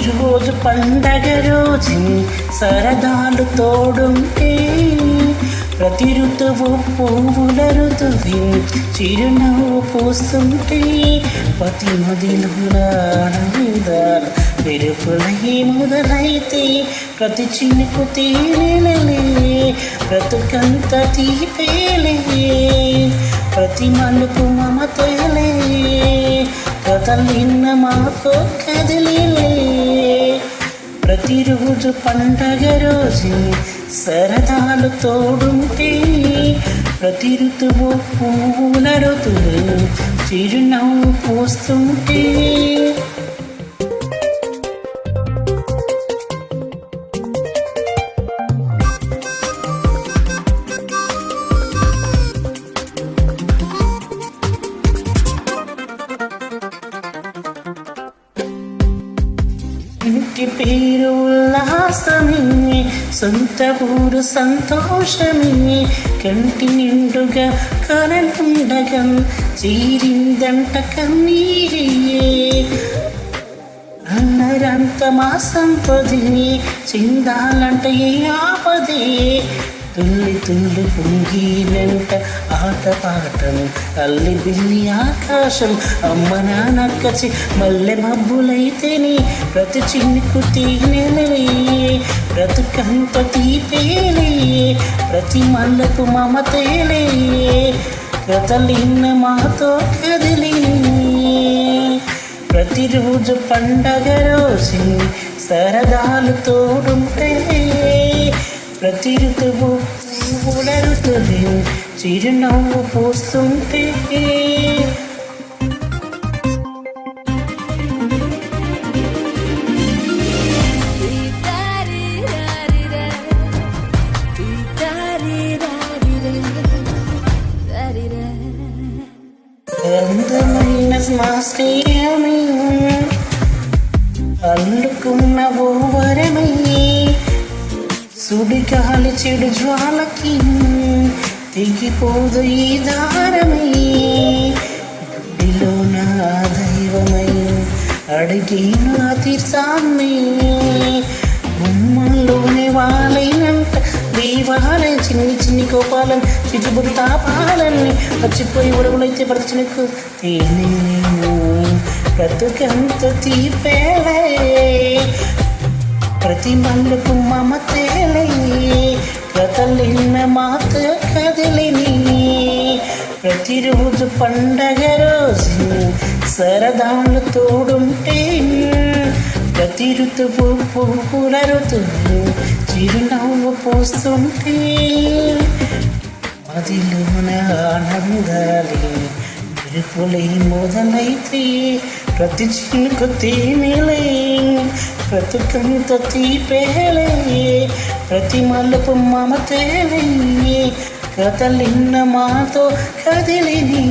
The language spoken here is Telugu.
ప్రతిరోజు పండగ రోజు సరదాలు తోడుంటే ప్రతి ఋతువు పువ్వుల ఋతువి చిరునవ్వు పూస్తుంటే ప్రతి మదిలోనానందాలు మెరుపులై మొదలైతే ప్రతి చినుకు తేనెలలే బ్రతుకంత తీపేలే ప్రతి మలుపు మమతలే కదలిన మాతో కదిలిలే ప్రతిరోజు పండగ రోజు సరదాలు తోడుంటే ప్రతి ఋతువు పువ్వుల ఋతువు చిరునవ్వు పూస్తుంటే ఇంటి పేరు ఉల్లాసమే సొంత ఊరు సంతోషమే కంటి నిండుగా కలలుండగా చీరిందంట కన్నీరే అన్నరంత మా సంపదిని చిందాలంట ఏ ఆపదే తుల్లి తుల్లి పొంగినంట ఆట పాటం అల్లి బిల్లి ఆకాశం అమ్మ నాన్నక్కచి మల్లె మబ్బులైతేనే ప్రతి చినుకు తేనెలే బ్రతుకంత తీపేలే ప్రతి మల్లెపు మమతేలే కదలిన మాతో కదిలి ప్రతిరోజు పండగ రోజు సరదాలు తోడుంటే ప్రతి ఋతువు పువ్వుల ఋతువు చిరునవ్వు పూస్తుంటే అందమైన మా స్నేహమే అల్లుకున్న ఓ వరమే సుడిగాలి చెడు జ్వాలకి తెగిపోదు ఈ దారమై గుడిలో నా దైవమై అడిగిన తీర్చాన్ని గుమ్మంలోనే వాళ్ళైనంత దేవాలయం చిన్ని చిన్ని కోపాలం చిట్టుబుడి తాపాలన్నీ వచ్చిపోయి ఉడవులైతే బ్రతచినకు తేనేను బ్రతుకంత తీపేలే ప్రతి మల్లెపు మమతేలే కదలిన మాత కదిలిని ప్రతిరోజు పండగ రోజు సరదాలు తోడుంటే ప్రతి ఋతువు పువ్వుల ఋతువు చిరునవ్వు పోస్తుంటే మదిలోన ఆనందాలే మెరుపులై మొదలైతే ప్రతి చినుకు తేనెలే బ్రతుకంత తీపేలే ప్రతి మలుపు మమతేలే కదలిన మాతో కదిలిని